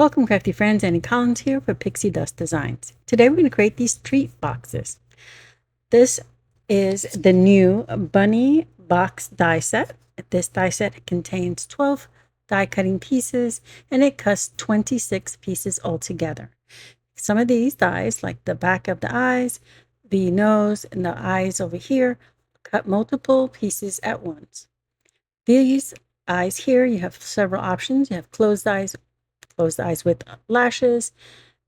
Welcome, Crafty Friends. Annie Collins here for Pixie Dust Designs. Today we're going to create these treat boxes. This is the new bunny box die set. This die set contains 12 die cutting pieces and it cuts 26 pieces altogether. Some of these dies, like the back of the eyes, the nose, and the eyes over here, cut multiple pieces at once. These eyes here, you have several options. You have closed eyes with lashes.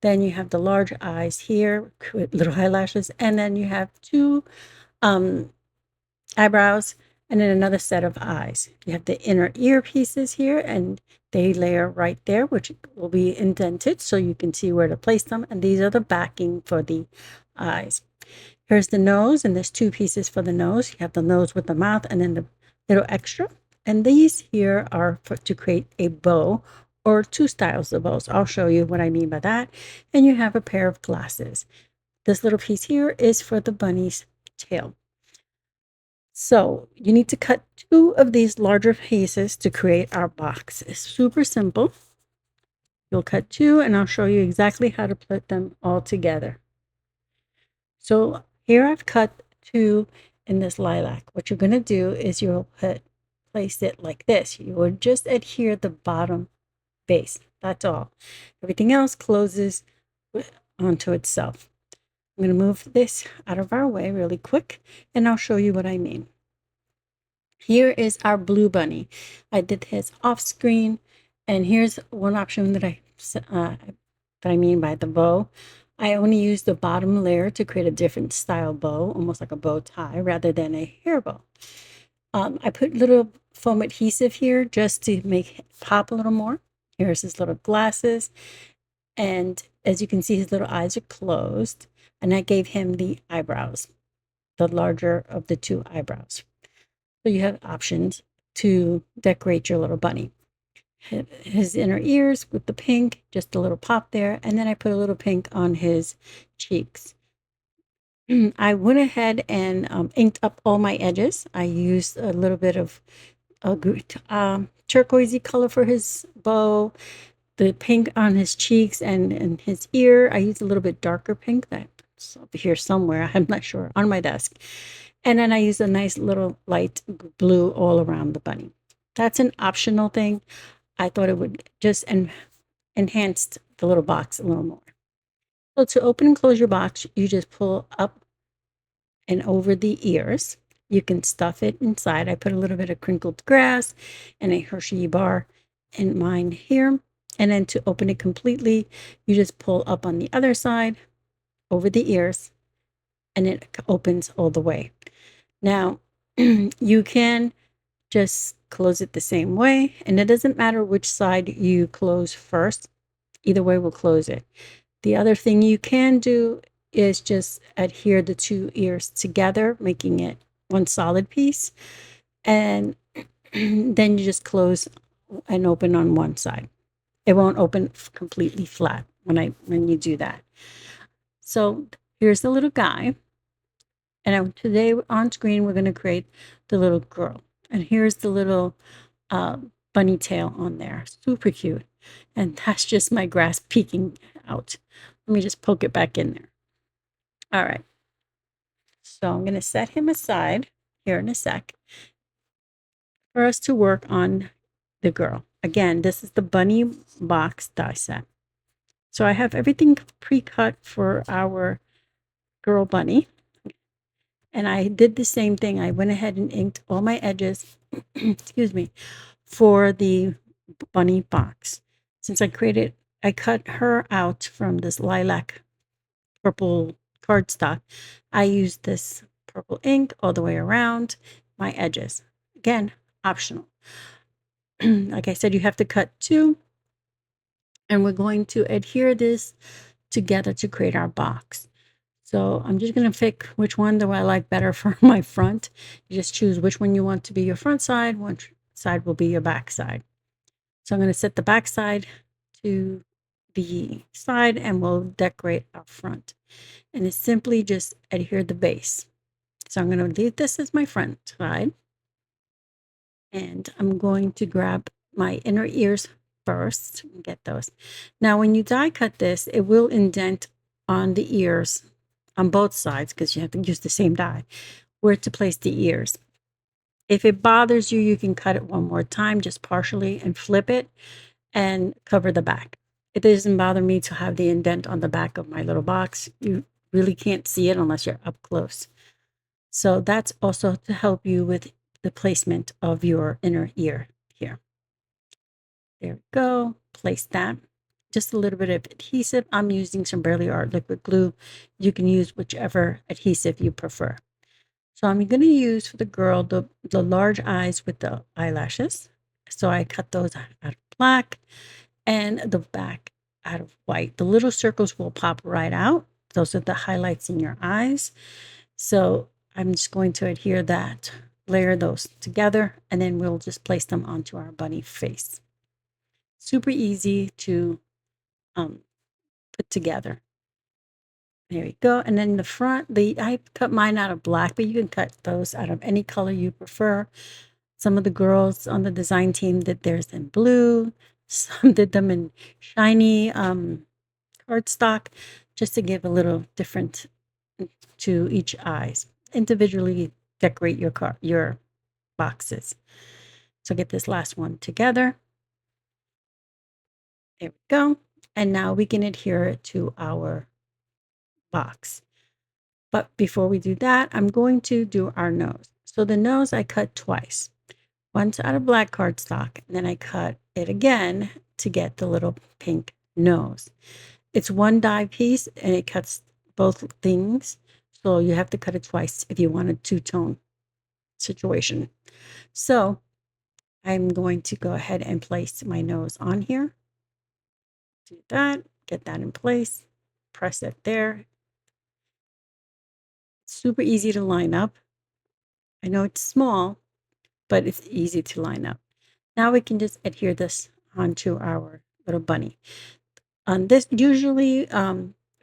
Then you have the large eyes here with little eyelashes. And then you have two eyebrows and then another set of eyes. You have the inner ear pieces here and they layer right there, which will be indented so you can see where to place them. And these are the backing for the eyes. Here's the nose, and there's two pieces for the nose. You have the nose with the mouth and then the little extra. And these here are to create a bow or two styles of bows. I'll show you what I mean by that. And you have a pair of glasses. This little piece here is for the bunny's tail. So you need to cut two of these larger pieces to create our box. It's super simple. You'll cut two and I'll show you exactly how to put them all together. So here I've cut two in this lilac. What you're going to do is you'll place it like this. You will just adhere the bottom base. That's all. Everything else closes onto itself. I'm going to move this out of our way really quick and I'll show you what I mean. Here is our blue bunny. I did his off screen, and here's one option that I mean by the bow. I only use the bottom layer to create a different style bow, almost like a bow tie rather than a hair bow. I put little foam adhesive here just to make it pop a little more. Here's his little glasses. And as you can see, his little eyes are closed. And I gave him the eyebrows, the larger of the two eyebrows. So you have options to decorate your little bunny. His inner ears with the pink, just a little pop there. And then I put a little pink on his cheeks. I went ahead and inked up all my edges. I used a little bit of turquoisey color for his bow, the pink on his cheeks and his ear. I used a little bit darker pink that's over here somewhere. I'm not sure, on my desk. And then I used a nice little light blue all around the bunny. That's an optional thing. I thought it would just enhance the little box a little more. So to open and close your box, you just pull up and over the ears. You can stuff it inside. I put a little bit of crinkled grass and a Hershey bar in mine here. And then to open it completely, you just pull up on the other side over the ears and it opens all the way. Now, you can just close it the same way, and it doesn't matter which side you close first. Either way will close it. The other thing you can do is just adhere the two ears together, making it one solid piece. And then you just close and open on one side. It won't open completely flat when you do that. So here's the little guy. And today on screen, we're going to create the little girl. And here's the little bunny tail on there. Super cute. And that's just my grass peeking out. Let me just poke it back in there. All right. So I'm going to set him aside here in a sec for us to work on the girl. Again, this is the bunny box die set. So I have everything pre-cut for our girl bunny. And I did the same thing. I went ahead and inked all my edges, excuse me, for the bunny box. Since I cut her out from this lilac purple cardstock, I used this purple ink all the way around my edges. Again, optional. Like I said, you have to cut two. And we're going to adhere this together to create our box. So I'm just going to pick which one do I like better for my front. You just choose which one you want to be your front side, which side will be your back side. So I'm going to set the back side to the side and we'll decorate our front. And it's simply just adhere the base. So I'm going to leave this as my front side. And I'm going to grab my inner ears first. Get those. Now, when you die cut this, it will indent on the ears on both sides because you have to use the same die where to place the ears. If it bothers you, you can cut it one more time, just partially, and flip it and cover the back. It doesn't bother me to have the indent on the back of my little box. You really can't see it unless you're up close. So that's also to help you with the placement of your inner ear here. There we go. Place that. Just a little bit of adhesive. I'm using some Barely Art liquid glue. You can use whichever adhesive you prefer. So I'm going to use for the girl the large eyes with the eyelashes. So I cut those out of black and the back out of white. The little circles will pop right out. Those are the highlights in your eyes. So I'm just going to adhere that, layer those together, and then we'll just place them onto our bunny face. Super easy to put together. There we go. And then the front, I cut mine out of black, but you can cut those out of any color you prefer. Some of the girls on the design team did theirs in blue. Some did them in shiny cardstock, just to give a little different to each eyes. Individually decorate your boxes. So get this last one together. There we go. And now we can adhere it to our box. But before we do that, I'm going to do our nose. So the nose I cut twice. Once out of black cardstock, and then I cut it again to get the little pink nose. It's one die piece and it cuts both things. So you have to cut it twice if you want a two-tone situation. So I'm going to go ahead and place my nose on here. Do that, get that in place, press it there. Super easy to line up. I know it's small, but it's easy to line up. Now we can just adhere this onto our little bunny. On this, usually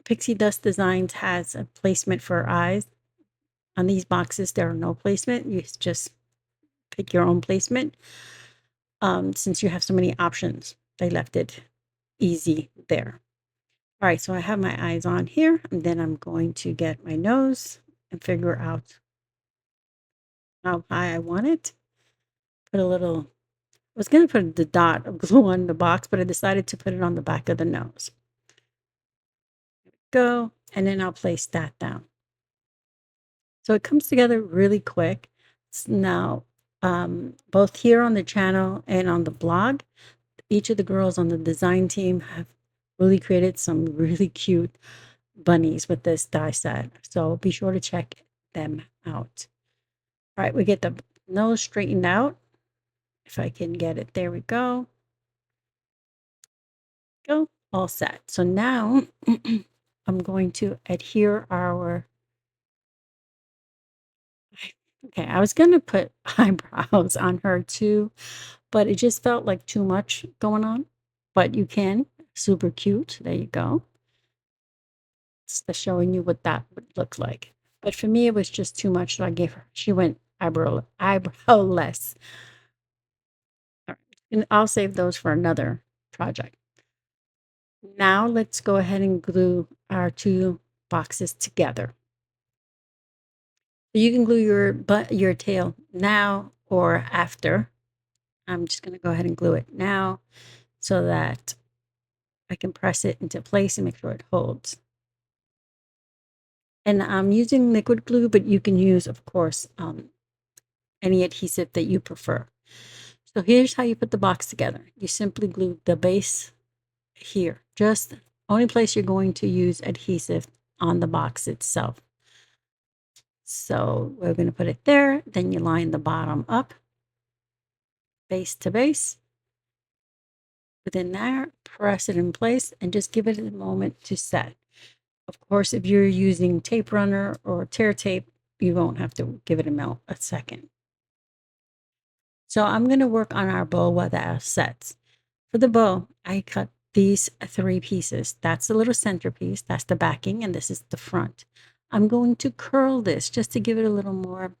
Pixie Dust Designs has a placement for eyes. On these boxes, there are no placement. You just pick your own placement. Since you have so many options, they left it easy there. All right, so I have my eyes on here, and then I'm going to get my nose and figure out how high I want it. Put a little, I was going to put the dot of glue on the box, but I decided to put it on the back of the nose. Go, and then I'll place that down. So it comes together really quick. Now, both here on the channel and on the blog, each of the girls on the design team have really created some really cute bunnies with this die set. So be sure to check them out. All right, we get the nose straightened out. If I can get it, there we go. Go, all set. So now I'm going to adhere our, okay, I was going to put eyebrows on her too, but it just felt like too much going on. But you can, super cute. There you go. It's the showing you what that would look like. But for me, it was just too much, so I gave her, she went eyebrowless. All right. And I'll save those for another project. Now let's go ahead and glue our two boxes together. You can glue your tail now or after. I'm just going to go ahead and glue it now so that I can press it into place and make sure it holds. And I'm using liquid glue, but you can use, of course, any adhesive that you prefer. So here's how you put the box together. You simply glue the base here. Just only place you're going to use adhesive on the box itself. So we're going to put it there. Then you line the bottom up, base to base. Within there, press it in place and just give it a moment to set. Of course, if you're using tape runner or tear tape, you won't have to give it a second. So I'm going to work on our bow while that sets. For the bow, I cut these three pieces. That's the little centerpiece, that's the backing, and this is the front. I'm going to curl this just to give it a little more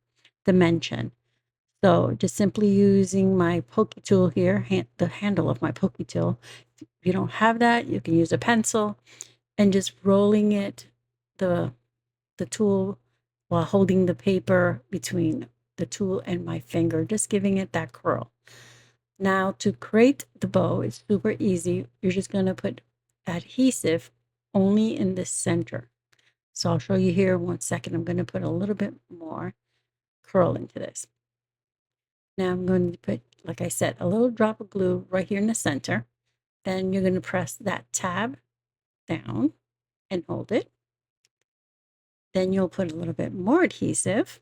dimension. So just simply using my pokey tool here, the handle of my pokey tool. If you don't have that, you can use a pencil and just rolling it, the tool, while holding the paper between the tool and my finger, just giving it that curl. Now to create the bow, it's super easy. You're just going to put adhesive only in the center. So I'll show you here 1 second. I'm going to put a little bit more curl into this. Now I'm going to put, like I said, a little drop of glue right here in the center. Then you're going to press that tab down and hold it. Then you'll put a little bit more adhesive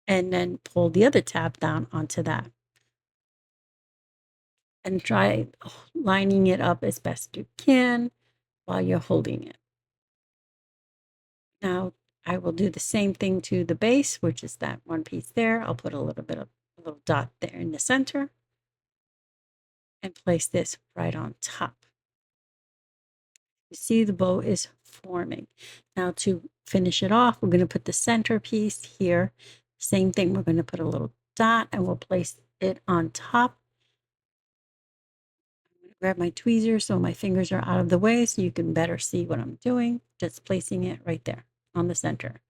and then pull the other tab down onto that. And try lining it up as best you can while you're holding it. Now I will do the same thing to the base, which is that one piece there. I'll put a little dot there in the center and place this right on top. You see the bow is forming. Now to finish it off, we're going to put the center piece here. Same thing, we're going to put a little dot and we'll place it on top. I'm going to grab my tweezers so my fingers are out of the way so you can better see what I'm doing. Just placing it right there on the center.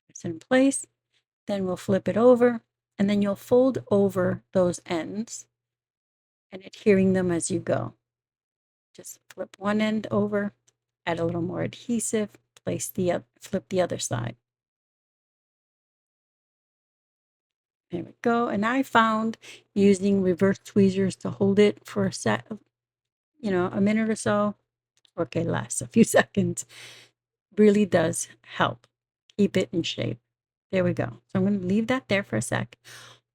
It's in place. Then we'll flip it over and then you'll fold over those ends and adhering them as you go. Just flip one end over, add a little more adhesive, flip the other side. There we go. And I found using reverse tweezers to hold it for a minute or so, okay, less, a few seconds, really does help keep it in shape. There we go. So I'm going to leave that there for a sec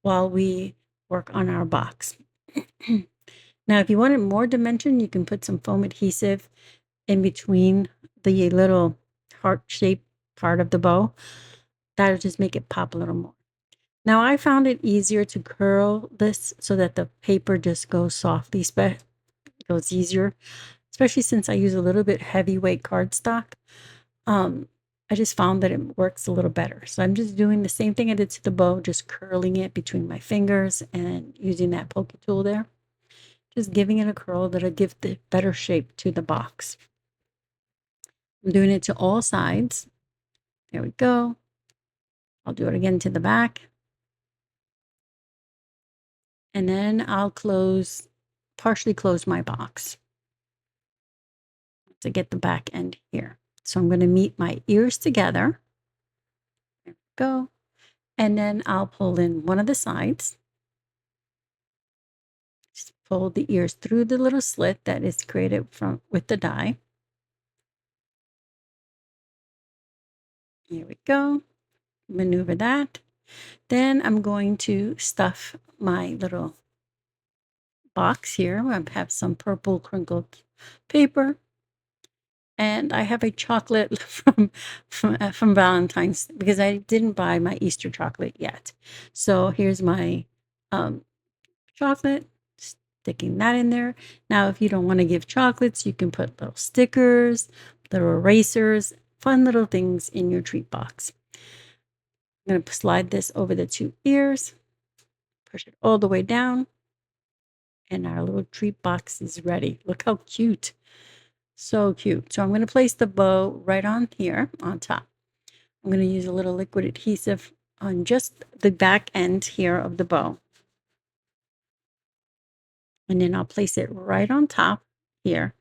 while we work on our box. Now, if you wanted more dimension, you can put some foam adhesive in between the little heart-shaped part of the bow. That'll just make it pop a little more. Now, I found it easier to curl this so that the paper just goes softly, goes easier, especially since I use a little bit heavyweight cardstock. I just found that it works a little better. So I'm just doing the same thing I did to the bow, just curling it between my fingers and using that pokey tool there. Just giving it a curl that'll give the better shape to the box. I'm doing it to all sides. There we go. I'll do it again to the back. And then I'll partially close my box to get the back end here. So I'm going to meet my ears together. There we go. And then I'll pull in one of the sides. Just pull the ears through the little slit that is created with the die. Here we go. Maneuver that. Then I'm going to stuff my little box here. I have some purple crinkled paper. And I have a chocolate from Valentine's because I didn't buy my Easter chocolate yet. So here's my chocolate, sticking that in there. Now, if you don't want to give chocolates, you can put little stickers, little erasers, fun little things in your treat box. I'm going to slide this over the 2 ears, push it all the way down, and our little treat box is ready. Look how cute. So cute. So I'm going to place the bow right on here on top. I'm going to use a little liquid adhesive on just the back end here of the bow. And then I'll place it right on top here.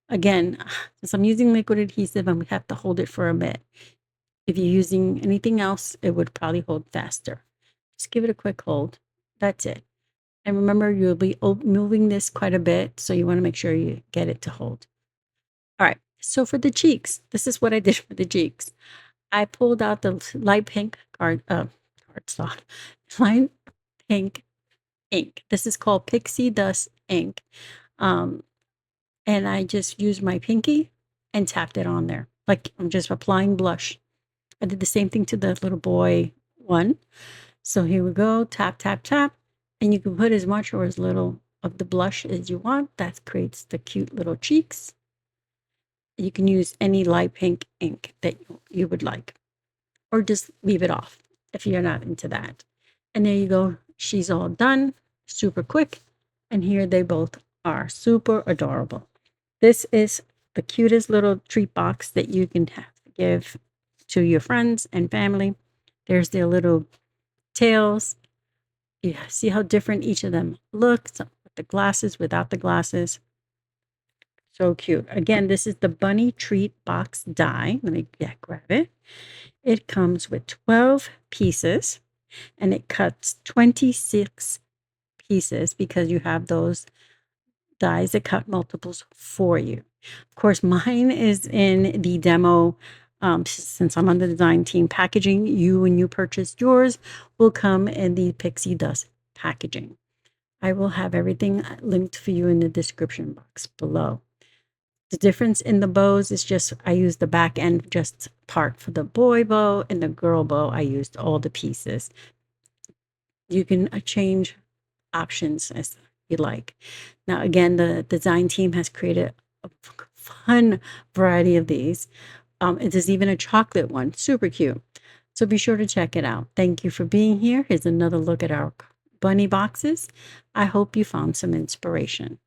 Again, since I'm using liquid adhesive, I'm going to have to hold it for a bit. If you're using anything else, it would probably hold faster. Just give it a quick hold. That's it. And remember, you'll be moving this quite a bit, so you want to make sure you get it to hold. All right, so for the cheeks, this is what I did for the cheeks. I pulled out the light pink cardstock, light pink ink. This is called Pixi Dust ink. And I just used my pinky and tapped it on there. Like I'm just applying blush. I did the same thing to the little boy one. So here we go, tap, tap, tap. And you can put as much or as little of the blush as you want. That creates the cute little cheeks. You can use any light pink ink that you would like, or just leave it off. if you're not into that. And there you go. She's all done, super quick. And here they both are, super adorable. This is the cutest little treat box that you can give to your friends and family. There's their little tails. You see how different each of them looks with the glasses, without the glasses. So cute. Again, this is the bunny treat box die. Let me grab it. It comes with 12 pieces and it cuts 26 pieces because you have those dies that cut multiples for you. Of course, mine is in the demo. Since I'm on the design team packaging, when you purchase yours, will come in the Pixi Dust packaging. I will have everything linked for you in the description box below. The difference in the bows is just I used the back end just part for the boy bow, and the girl bow I used all the pieces. You can change options as you like. Now again, the design team has created a fun variety of these. There's even a chocolate one, super cute. So be sure to check it out. Thank you for being here. Here's another look at our bunny boxes. I hope you found some inspiration.